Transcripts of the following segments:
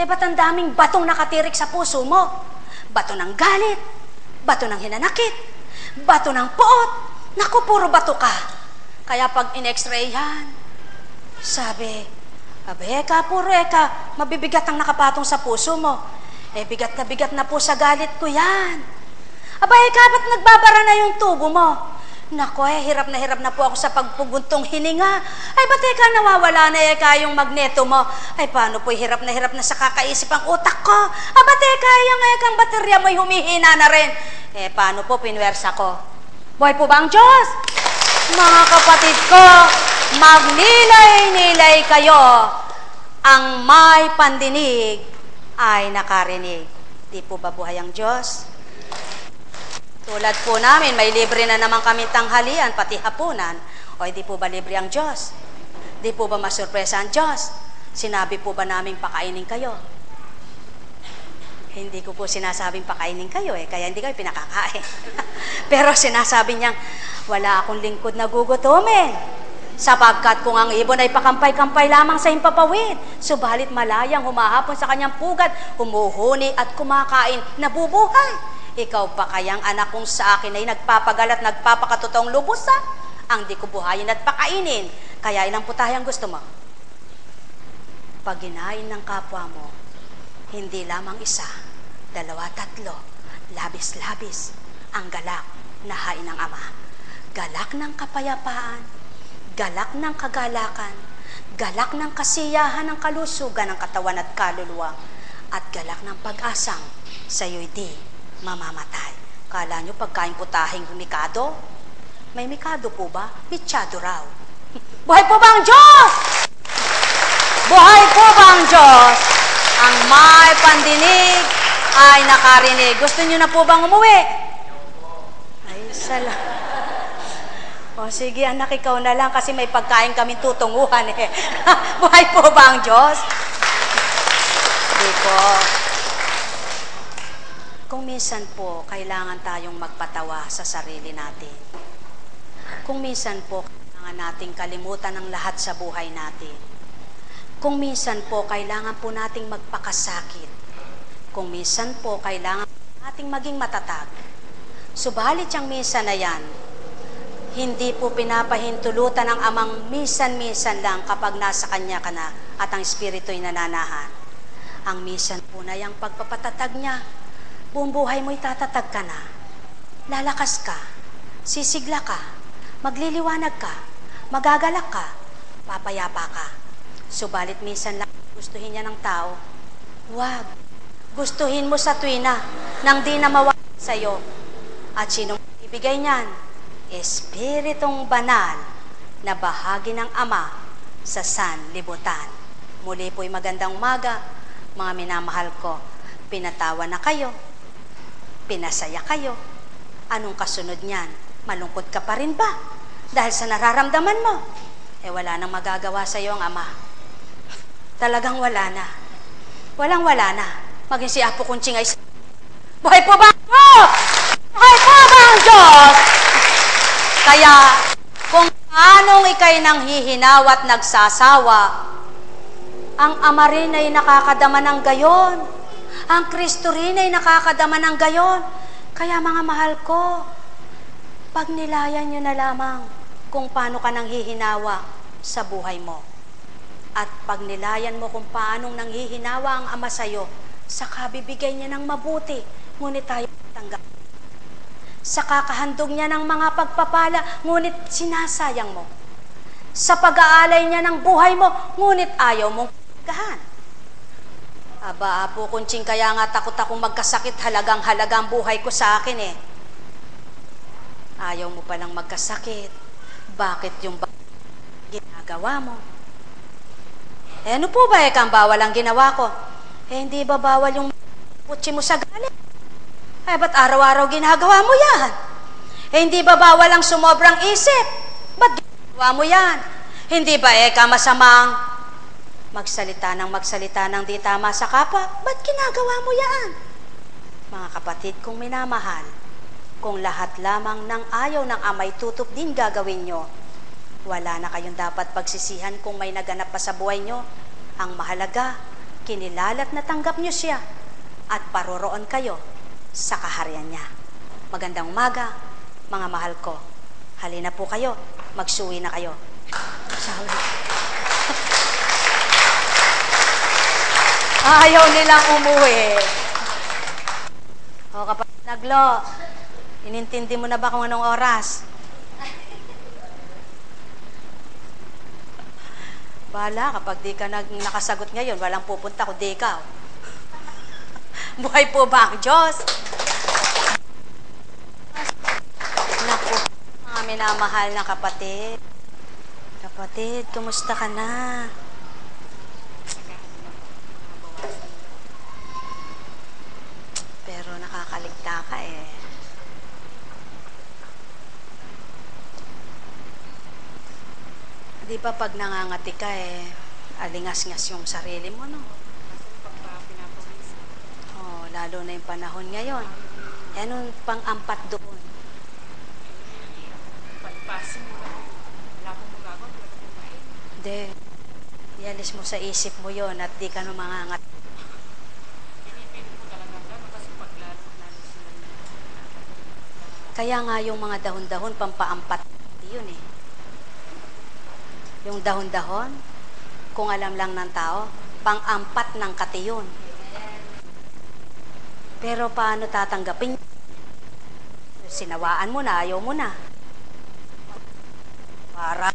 ba't ang daming batong nakatirik sa puso mo? Bato ng galit, bato ng hinanakit, bato ng poot. Naku, puro bato ka. Kaya pag in-x-rayhan, sabi, Eka, puro Eka, mabibigat ang nakapatong sa puso mo. Bigat na po sa galit ko yan. Eka, ba't nagbabara na yung tubo mo? Nako, hirap na po ako sa pagpuguntong hininga. Ba't Eka, nawawala na Eka yung magneto mo? Paano po, hirap na sa kakaisip ang utak ko? Ba't Eka, yung Ekang baterya mo'y humihina na rin? Paano po, pinwersa ko? Buhay po ba ang Diyos? Mga kapatid ko, magnilay-nilay kayo. Ang may pandinig ay nakarinig. Di po ba buhay ang Diyos? Tulad po namin, may libre na naman kami tanghalian, pati hapunan. Di po ba libre ang Diyos? Di po ba masurpresa ang Diyos? Sinabi po ba namin pakainin kayo? Hindi ko po sinasabing pakainin kayo kaya hindi kayo pinakakain. Pero sinasabi niyang, wala akong lingkod na gugutumin. Sapagkat kung ang ibon ay pakampay-kampay lamang sa himpapawid, subalit malayang humahapon sa kanyang pugad, humuhuni at kumakain, nabubuhay. Ikaw pa kayang anak kong sa akin ay nagpapagal at nagpapakatotoong lubusan, ang di ko buhayin at pakainin. Kaya ilang putahang gusto mo? Pag ginain ng kapwa mo, hindi lamang isa, dalawa, tatlo, labis-labis, ang galak na hain ng Ama. Galak ng kapayapaan, galak ng kagalakan, galak ng kasiyahan ng kalusugan ng katawan at kaluluwa, at galak ng pag-asang sa'yo'y di mamamatay. Kala nyo pagkain putahing mikado? May mikado po ba? Mitsado raw. Buhay po ba ang Diyos? Buhay po ba ang Diyos? Ang may pandinig ay nakarinig. Gusto nyo na po bang umuwi? Ay, salamat. Sige anak, ikaw na lang kasi may pagkain kami tutunguhan Buhay po ba ang Diyos? Hindi po. Kung minsan po, kailangan tayong magpatawa sa sarili natin. Kung minsan po, kailangan nating kalimutan ang lahat sa buhay natin. Kung minsan po, kailangan po nating magpakasakit. Kung minsan po, kailangan nating maging matatag. Subalit yung minsan na yan, hindi po pinapahintulutan ng Amang minsan-minsan lang kapag nasa Kanya ka na at ang Espiritu'y nananahan. Ang minsan po na yung pagpapatatag niya, buong buhay mo'y tatatag ka na. Lalakas ka, sisigla ka, magliliwanag ka, magagalak ka, papayapa ka. Subalit minsan lang gustuhin niya ng tao, wag. Gustuhin mo sa tuwina nang di na mawala sa'yo. At sinong ibigay niyan? Espiritong banal na bahagi ng Ama sa sanlibutan. Muli po'y magandang umaga, mga minamahal ko. Pinatawa na kayo, pinasaya kayo. Anong kasunod niyan? Malungkot ka pa rin ba? Dahil sa nararamdaman mo, wala nang magagawa sa iyo ang Ama. Talagang wala na. Walang-wala na. Maging si Apo Kunching ay... Buhay po ba ang Diyos? Buhay po ba ang Diyos? Kaya, kung anong ikay nang hihinaw at nagsasawa, ang Ama rin ay nakakadama ng gayon. Ang Kristo rin ay nakakadama ng gayon. Kaya mga mahal ko, pagnilayan nyo na lamang kung paano ka nang hihinawa sa buhay mo. At pagnilayan mo kung paanong nanghihinawa ang Ama sa'yo, saka bibigay niya ng mabuti, ngunit tayo tanggap. Sa kakahandog niya ng mga pagpapala, ngunit sinasayang mo. Sa pag-aalay niya ng buhay mo, ngunit ayaw mong pagahan. Aba, Apo Kunching, kaya nga takot akong magkasakit, halagang-halaga ang buhay ko sa akin Ayaw mo palang magkasakit. Bakit yung ginagawa mo? Ano po ba kang bawal ang ginawa ko? Hindi ba bawal yung putsi mo sa galit? Ba't araw-araw ginagawa mo yan? Hindi ba bawal ang sumobrang isip? Ba't ginagawa mo yan? Hindi ba masamang magsalita ng di tama sa kapwa? Ba't ginagawa mo yan? Mga kapatid kong minamahal, kung lahat lamang ng ayaw ng Ama'y tutup din gagawin nyo, wala na kayong dapat pagsisihan kung may naganap pa sa buhay nyo. Ang mahalaga, kinilala't natanggap niyo siya at paroroon kayo sa kaharian niya. Magandang umaga, mga mahal ko. Halina po kayo, magsuwi na kayo. Sabi. Ayaw nilang umuwi. O kapatid Naglo, inintindi mo na ba kung anong oras? Bahala, kapag di ka nakasagot ngayon, walang pupunta kundi ikaw. Buhay po ba ang Diyos? Naku, mga minamahal na kapatid. Kapatid, kumusta ka na? Pero nakakaligta ka eh. Di ba pag nangangati ka eh, alingas-ngas yung sarili mo, no? Oh, lalo na yung panahon ngayon. Anong pang-ampat doon? Hindi. Ialis mo sa isip mo yon at di ka nung mangangati. Kaya nga yung mga dahon-dahon, pampaampat yun eh. Yung dahon-dahon, kung alam lang ng tao, pang-ampat ng kati yun. Pero paano tatanggapin? Sinawaan mo na, ayaw mo na. Para,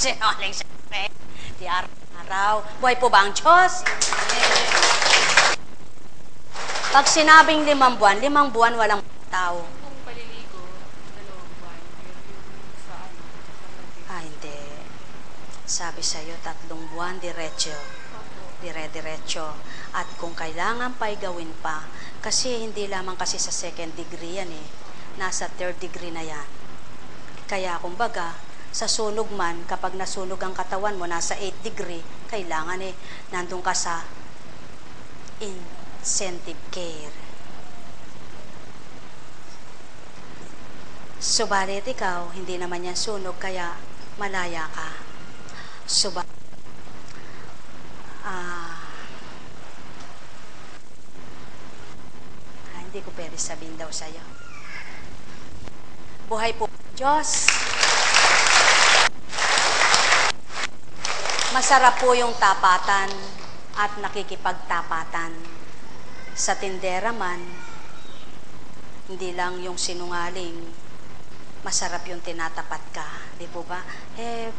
sinawaling sa di araw. Buhay po ba ang Diyos? Pag sinabing 5 buwan, 5 buwan walang tao. Hindi. Sabi sa'yo, 3 buwan, diretso. Dire-diretso. At kung kailangan pa'y gawin pa, kasi hindi lamang kasi sa 2nd degree yan eh. Nasa 3rd degree na yan. Kaya kumbaga, sa sunog man, kapag nasunog ang katawan mo, nasa 8th degree, kailangan eh, nandun ka sa intensive care. Subalit ikaw, hindi naman yan sunog, kaya malaya ka. Hindi ko pwede sabihin daw sa'yo. Buhay po, Diyos. Masarap po yung tapatan at nakikipagtapatan. Sa tindera man, hindi lang yung sinungaling, masarap yung tinatapat ka. Di po ba?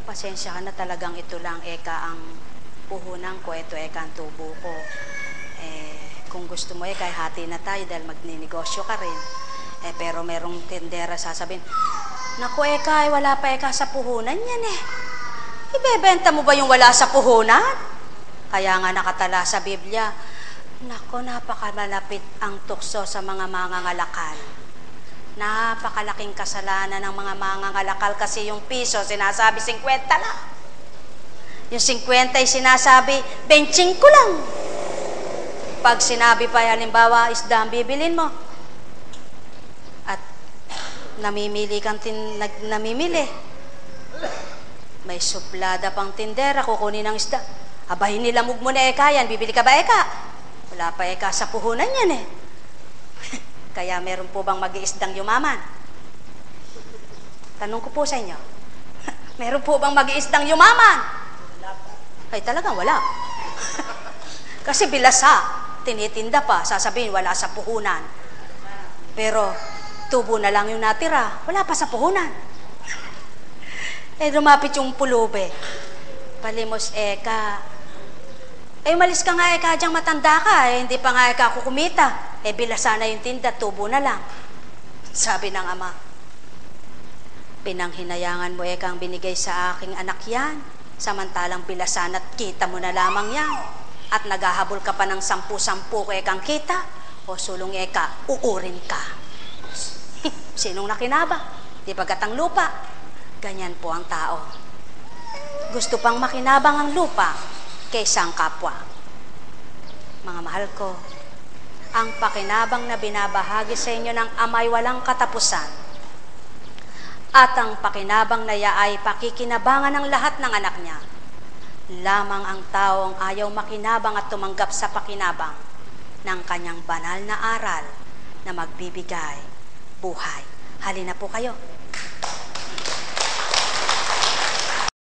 Pasensya ka na, talagang ito lang eka ang puhunan ko, ito eka ang tubo ko. Kung gusto mo kaya hati na tayo dahil magninegosyo ka rin. Pero merong tindera sasabihin, naku eka, wala pa eka sa puhunan yan eh. Ibebenta mo ba yung wala sa puhunan? Kaya nga nakatala sa Biblia, naku, napakamalapit ang tukso sa mga mangangalakal. Napakalaking kasalanan ng mga mangangalakal kasi yung piso, sinasabi 50 lang. Yung 50 ay sinasabi, 25 lang. Pag sinabi pa, halimbawa, isda ang bibilin mo. At namimili kang namimili. May suplada pang tindera, kukunin ng isda. Abahin nilamog mo na eka yan, bibili ka ba eka? Wala pa eka sa puhunan yan eh. Kaya meron po bang mag-iisdang yumaman? Tanong ko po sa inyo. Meron po bang mag-iisdang yumaman? Ay talagang wala. Kasi bilasa, tinitinda pa, sasabihin wala sa puhunan. Pero tubo na lang yung natira, wala pa sa puhunan. Lumapit yung pulube. Palimos eka. Umalis ka nga eka, dyang matanda ka. Hindi pa nga eka kukumita. Bilasa na yung tinda, tubo na lang. Sabi ng ama, pinanghinayangan mo eka ang binigay sa aking anak yan. Samantalang bilasan at kita mo na lamang yan. At naghahabol ka pa ng 10 ekang kita. O sulong eka, uurin ka. Sinong nakinaba? Di bagat ang lupa. Ganyan po ang tao. Gusto pang makinabang ang lupa kaysa ang kapwa. Mga mahal ko, ang pakinabang na binabahagi sa inyo ng amay walang katapusan at ang pakinabang na ay pakikinabangan ng lahat ng anak niya, lamang ang taong ayaw makinabang at tumanggap sa pakinabang ng kanyang banal na aral na magbibigay buhay. Halina po kayo.